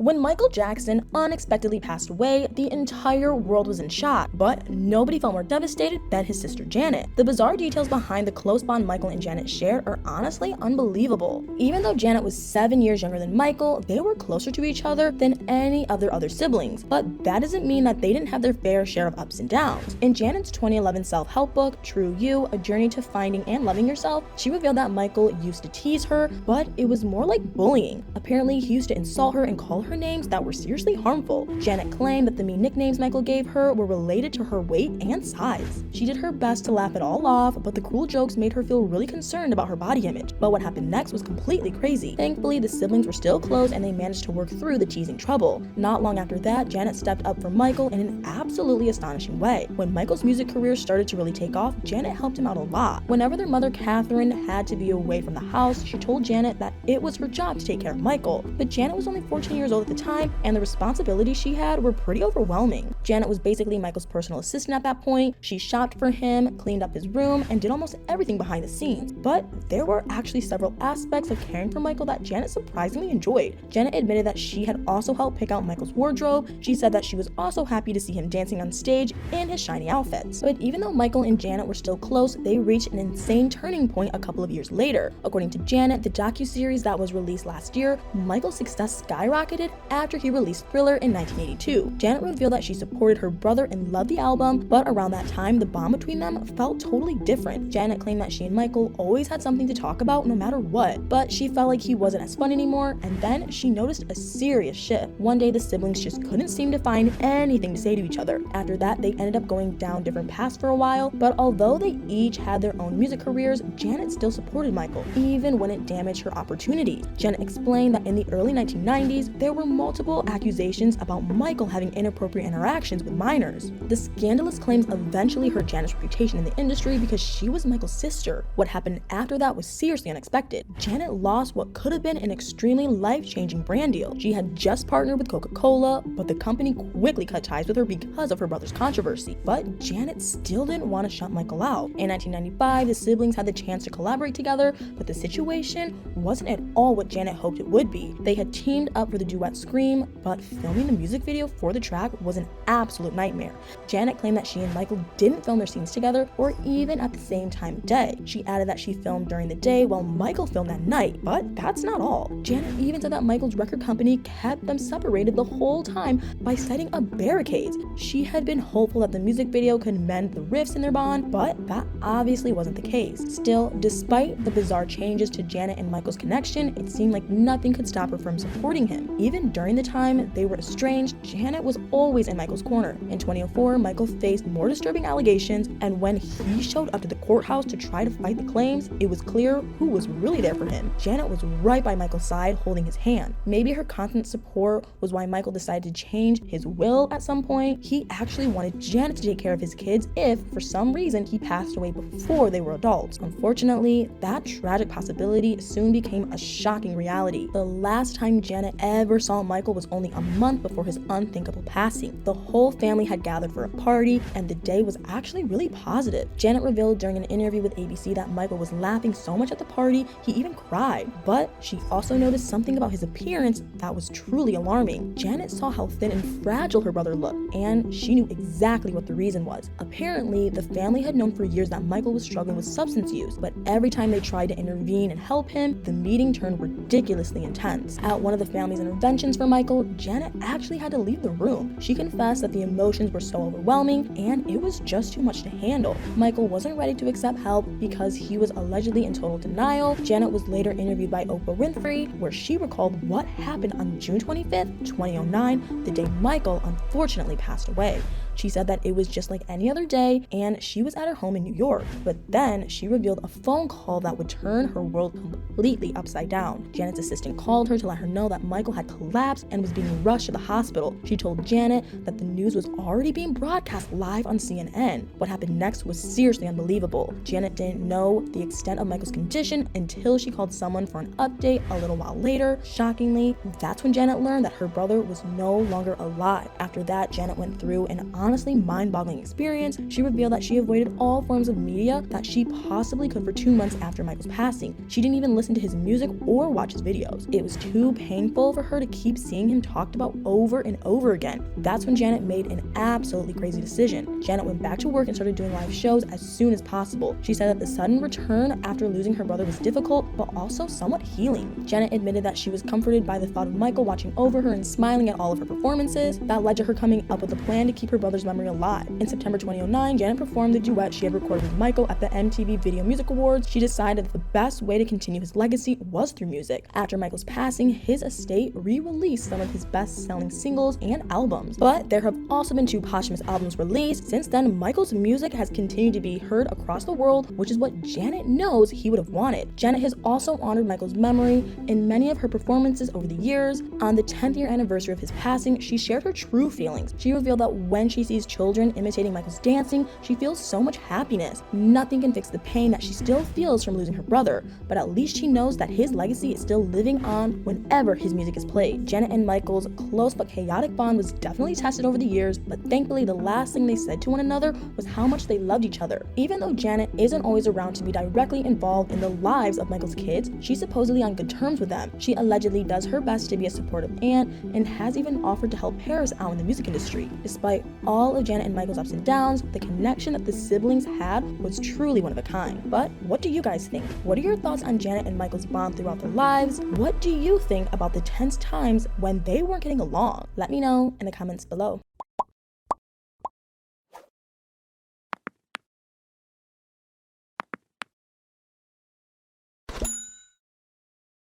When Michael Jackson unexpectedly passed away, the entire world was in shock, but nobody felt more devastated than his sister Janet. The bizarre details behind the close bond Michael and Janet shared are honestly unbelievable. Even though Janet was 7 years younger than Michael, they were closer to each other than any of their other siblings, but that doesn't mean that they didn't have their fair share of ups and downs. In Janet's 2011 self-help book, True You, A Journey to Finding and Loving Yourself, she revealed that Michael used to tease her, but it was more like bullying. Apparently, he used to insult her and call her names that were seriously harmful. Janet claimed that the mean nicknames Michael gave her were related to her weight and size. She did her best to laugh it all off, but the cruel jokes made her feel really concerned about her body image. But what happened next was completely crazy. Thankfully, the siblings were still close and they managed to work through the teasing trouble. Not long after that, Janet stepped up for Michael in an absolutely astonishing way. When Michael's music career started to really take off, Janet helped him out a lot. Whenever their mother, Catherine, had to be away from the house, she told Janet that it was her job to take care of Michael. But Janet was only 14 years old at the time, and the responsibilities she had were pretty overwhelming. Janet was basically Michael's personal assistant at that point. She shopped for him, cleaned up his room, and did almost everything behind the scenes. But there were actually several aspects of caring for Michael that Janet surprisingly enjoyed. Janet admitted that she had also helped pick out Michael's wardrobe. She said that she was also happy to see him dancing on stage in his shiny outfits. But even though Michael and Janet were still close, they reached an insane turning point a couple of years later. According to Janet, the docuseries that was released last year, Michael's success skyrocketed after he released Thriller in 1982. Janet revealed that she supported her brother and loved the album, but around that time, the bond between them felt totally different. Janet claimed that she and Michael always had something to talk about no matter what, but she felt like he wasn't as fun anymore, and then she noticed a serious shift. One day, the siblings just couldn't seem to find anything to say to each other. After that, they ended up going down different paths for a while, but although they each had their own music careers, Janet still supported Michael, even when it damaged her opportunities. Janet explained that in the early 1990s, there were multiple accusations about Michael having inappropriate interactions with minors. The scandalous claims eventually hurt Janet's reputation in the industry because she was Michael's sister. What happened after that was seriously unexpected. Janet lost what could have been an extremely life-changing brand deal. She had just partnered with Coca-Cola, but the company quickly cut ties with her because of her brother's controversy. But Janet still didn't want to shut Michael out. In 1995, the siblings had the chance to collaborate together, but the situation wasn't at all what Janet hoped it would be. They had teamed up for the duet Scream, but filming the music video for the track was an absolute nightmare. Janet claimed that she and Michael didn't film their scenes together or even at the same time of day. She added that she filmed during the day while Michael filmed at night, but that's not all. Janet even said that Michael's record company kept them separated the whole time by setting up barricades. She had been hopeful that the music video could mend the rifts in their bond, but that obviously wasn't the case. Still, despite the bizarre changes to Janet and Michael's connection, it seemed like nothing could stop her from supporting him. Even during the time they were estranged, Janet was always in Michael's corner. In 2004, Michael faced more disturbing allegations, and when he showed up to the courthouse to try to fight the claims, it was clear who was really there for him. Janet was right by Michael's side, holding his hand. Maybe her constant support was why Michael decided to change his will at some point. He actually wanted Janet to take care of his kids if, for some reason, he passed away before they were adults. Unfortunately, that tragic possibility soon became a shocking reality. The last time Janet ever saw Michael was only a month before his unthinkable passing. The whole family had gathered for a party, and the day was actually really positive. Janet revealed during an interview with ABC that Michael was laughing so much at the party, he even cried. But she also noticed something about his appearance that was truly alarming. Janet saw how thin and fragile her brother looked, and she knew exactly what the reason was. Apparently, the family had known for years that Michael was struggling with substance use, but every time they tried to intervene and help him, the meeting turned ridiculously intense. At one of the family's interventions for Michael, Janet actually had to leave the room. She confessed that the emotions were so overwhelming, and it was just too much to handle. Michael wasn't ready to accept help because he was allegedly in total denial. Janet was later interviewed by Oprah Winfrey, where she recalled what happened on June 25th, 2009, the day Michael unfortunately passed away. She said that it was just like any other day and she was at her home in New York. But then she revealed a phone call that would turn her world completely upside down. Janet's assistant called her to let her know that Michael had collapsed and was being rushed to the hospital. She told Janet that the news was already being broadcast live on CNN. What happened next was seriously unbelievable. Janet didn't know the extent of Michael's condition until she called someone for an update a little while later. Shockingly, that's when Janet learned that her brother was no longer alive. After that, Janet went through an honestly mind-boggling experience. She revealed that she avoided all forms of media that she possibly could for 2 months after Michael's passing. She didn't even listen to his music or watch his videos. It was too painful for her to keep seeing him talked about over and over again. That's when Janet made an absolutely crazy decision. Janet went back to work and started doing live shows as soon as possible. She said that the sudden return after losing her brother was difficult, but also somewhat healing. Janet admitted that she was comforted by the thought of Michael watching over her and smiling at all of her performances. That led to her coming up with a plan to keep her brother's memory alive. In September 2009, Janet performed the duet she had recorded with Michael at the MTV Video Music Awards. She decided that the best way to continue his legacy was through music. After Michael's passing, his estate re-released some of his best-selling singles and albums. But there have also been 2 posthumous albums released. Since then, Michael's music has continued to be heard across the world, which is what Janet knows he would have wanted. Janet has also honored Michael's memory in many of her performances over the years. On the 10th year anniversary of his passing, she shared her true feelings. She revealed that when she sees children imitating Michael's dancing, she feels so much happiness. Nothing can fix the pain that she still feels from losing her brother, but at least she knows that his legacy is still living on whenever his music is played. Janet and Michael's close but chaotic bond was definitely tested over the years, but thankfully the last thing they said to one another was how much they loved each other. Even though Janet isn't always around to be directly involved in the lives of Michael's kids, she's supposedly on good terms with them. She allegedly does her best to be a supportive aunt and has even offered to help Paris out in the music industry. Despite all of Janet and Michael's ups and downs, the connection that the siblings had was truly one of a kind. But what do you guys think? What are your thoughts on Janet and Michael's bond throughout their lives? What do you think about the tense times when they weren't getting along? Let me know in the comments below.